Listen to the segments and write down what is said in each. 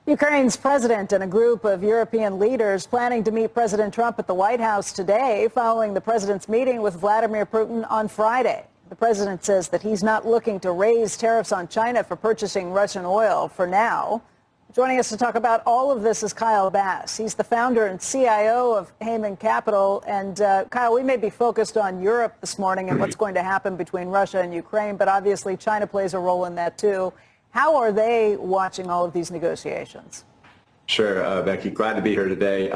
Ukraine's president and a group of European leaders planning to meet President Trump at the White House today following the president's meeting with Vladimir Putin on Friday. The president says that he's not looking to raise tariffs on China for purchasing Russian oil for now. Joining us to talk about all of this is Kyle Bass. He's the founder and CIO of Hayman Capital. And Kyle, we may be focused on Europe this morning and what's going to happen between Russia and Ukraine, but obviously China plays a role in that too. How are they watching all of these negotiations? Sure, Becky, glad to be here today.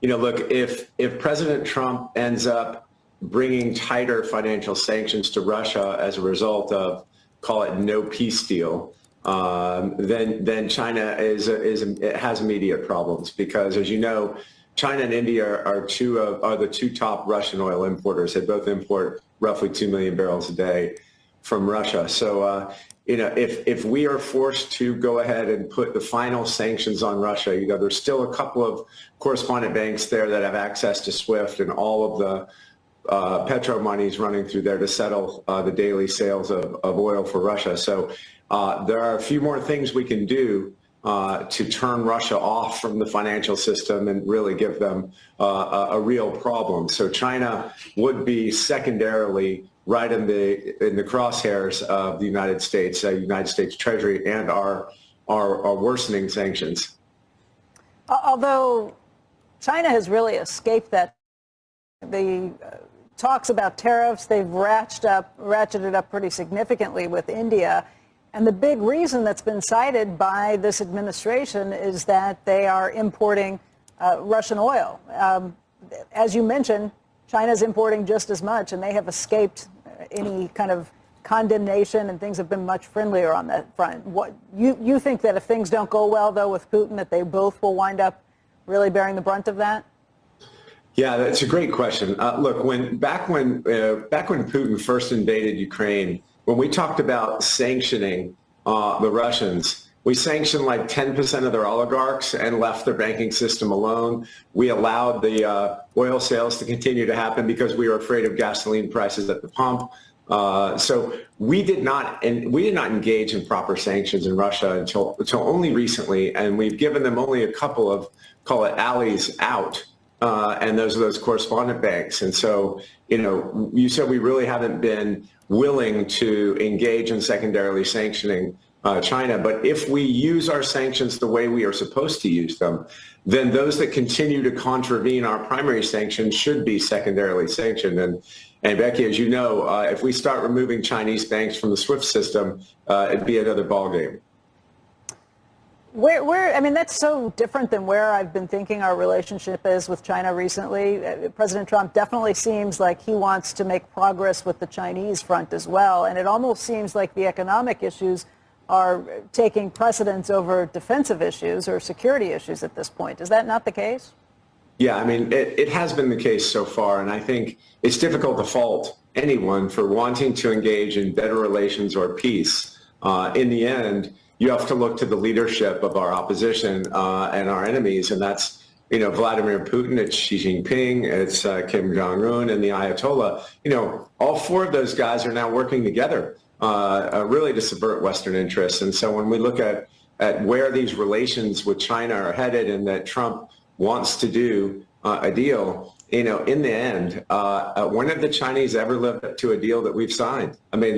Look, if President Trump ends up bringing tighter financial sanctions to Russia as a result of, call it, no peace deal, then China has immediate problems because, as you know, China and India are the two top Russian oil importers. They both import roughly 2 million barrels a day from Russia. So, if we are forced to go ahead and put the final sanctions on Russia, there's still a couple of correspondent banks there that have access to SWIFT and all of the petro monies running through there to settle the daily sales of oil for Russia. So there are a few more things we can do to turn Russia off from the financial system and really give them a real problem. So China would be secondarily right in the crosshairs of the United States Treasury and our worsening sanctions. Although China has really escaped that, the talks about tariffs, they've ratcheted up pretty significantly with India. And the big reason that's been cited by this administration is that they are importing Russian oil. As you mentioned, China's importing just as much, and they have escaped any kind of condemnation, and things have been much friendlier on that front. What you think that if things don't go well, though, with Putin, that they both will wind up really bearing the brunt of that? Yeah, that's a great question. Look, back when Putin first invaded Ukraine, when we talked about sanctioning the Russians, we sanctioned like 10% of their oligarchs and left their banking system alone. We allowed the oil sales to continue to happen because we were afraid of gasoline prices at the pump. So we did not engage in proper sanctions in Russia until only recently, and we've given them only a couple of, call it, alleys out. And those are those correspondent banks. And so, you said we really haven't been willing to engage in secondarily sanctioning China. But if we use our sanctions the way we are supposed to use them, then those that continue to contravene our primary sanctions should be secondarily sanctioned. And Becky, as you know, if we start removing Chinese banks from the SWIFT system, it'd be another ballgame. I mean, that's so different than where I've been thinking our relationship is with China recently. President Trump definitely seems like he wants to make progress with the Chinese front as well. And it almost seems like the economic issues are taking precedence over defensive issues or security issues at this point. Is that not the case? Yeah, I mean, it has been the case so far. And I think it's difficult to fault anyone for wanting to engage in better relations or peace. In the end, you have to look to the leadership of our opposition and our enemies, and that's Vladimir Putin, it's Xi Jinping, it's Kim Jong-un, and the Ayatollah. All four of those guys are now working together really to subvert Western interests. And so when we look at where these relations with China are headed, and that Trump wants to do a deal, in the end, when have the Chinese ever lived up to a deal that we've signed? I mean,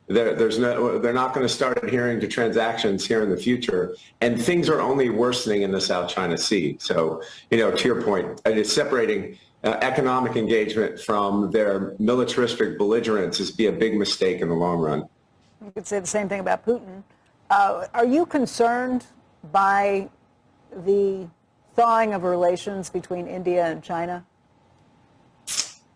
they're not going to start adhering to transactions here in the future, and things are only worsening in the South China Sea. So, to your point, it's separating economic engagement from their militaristic belligerence is be a big mistake in the long run. You could say the same thing about Putin. Are you concerned by the thawing of relations between India and China?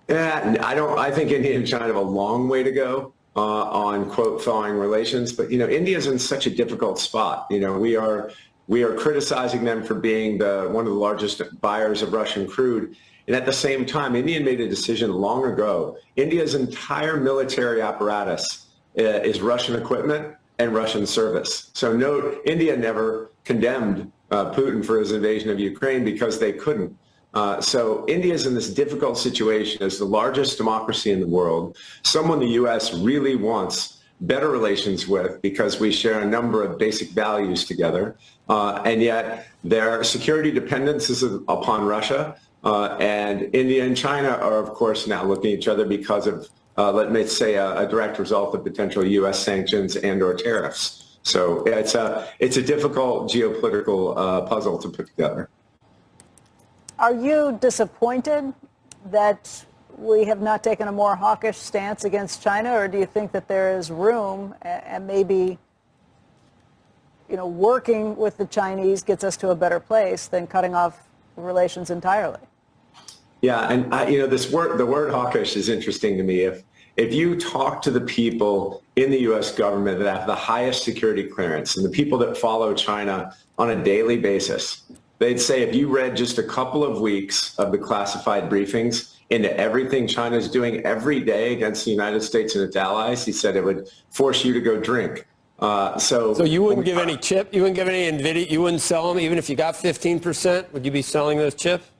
Yeah, I think India and China have a long way to go on, quote, thawing relations. But, India's in such a difficult spot. We are criticizing them for being one of the largest buyers of Russian crude. And at the same time, India made a decision long ago. India's entire military apparatus is Russian equipment and Russian service. So no, India never condemned Putin for his invasion of Ukraine because they couldn't. So India is in this difficult situation as the largest democracy in the world, someone the U.S. really wants better relations with because we share a number of basic values together. And yet their security dependence is upon Russia. And India and China are, of course, now looking at each other because of, let me say, a direct result of potential U.S. sanctions and or tariffs. So it's a difficult geopolitical puzzle to put together. Are you disappointed that we have not taken a more hawkish stance against China, or do you think that there is room and maybe, working with the Chinese gets us to a better place than cutting off relations entirely? Yeah, and the word hawkish is interesting to me. If you talk to the people in the U.S. government that have the highest security clearance and the people that follow China on a daily basis, they'd say if you read just a couple of weeks of the classified briefings into everything China's doing every day against the United States and its allies, he said it would force you to go drink. So you wouldn't give any chip? You wouldn't give any Nvidia? You wouldn't sell them even if you got 15%? Would you be selling those chips?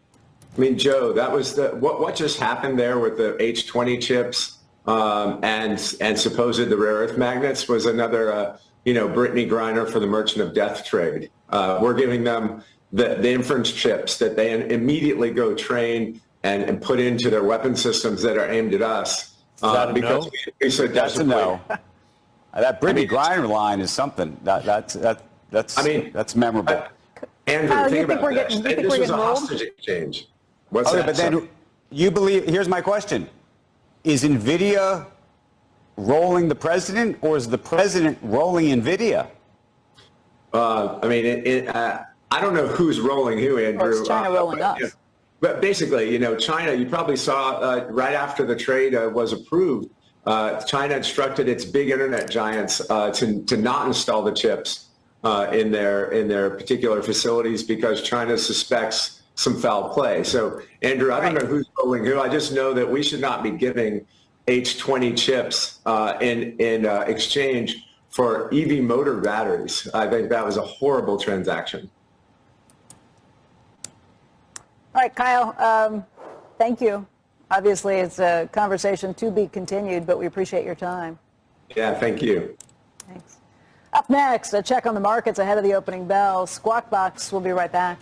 I mean, Joe, that was what just happened there with the H20 chips and supposed the rare earth magnets was another, Brittany Griner for the merchant of death trade. We're giving them the inference chips that they immediately go train and put into their weapon systems that are aimed at us. Because we so That's a no. That Brittany Griner line is something. That's memorable. Andrew, think about this. This was a hostage exchange. What's that? But then you believe, here's my question. Is Nvidia rolling the president, or is the president rolling Nvidia? I don't know who's rolling who, Andrew. Or is China rolling us? But basically, China, you probably saw right after the trade was approved, China instructed its big internet giants to not install the chips in their particular facilities because China suspects some foul play. So, Andrew, I don't know who's rolling who. I just know that we should not be giving H20 chips in exchange for EV motor batteries. I think that was a horrible transaction. All right, Kyle, thank you. Obviously, it's a conversation to be continued, but we appreciate your time. Yeah, thank you. Thanks. Up next, a check on the markets ahead of the opening bell. Squawk Box. We'll be right back.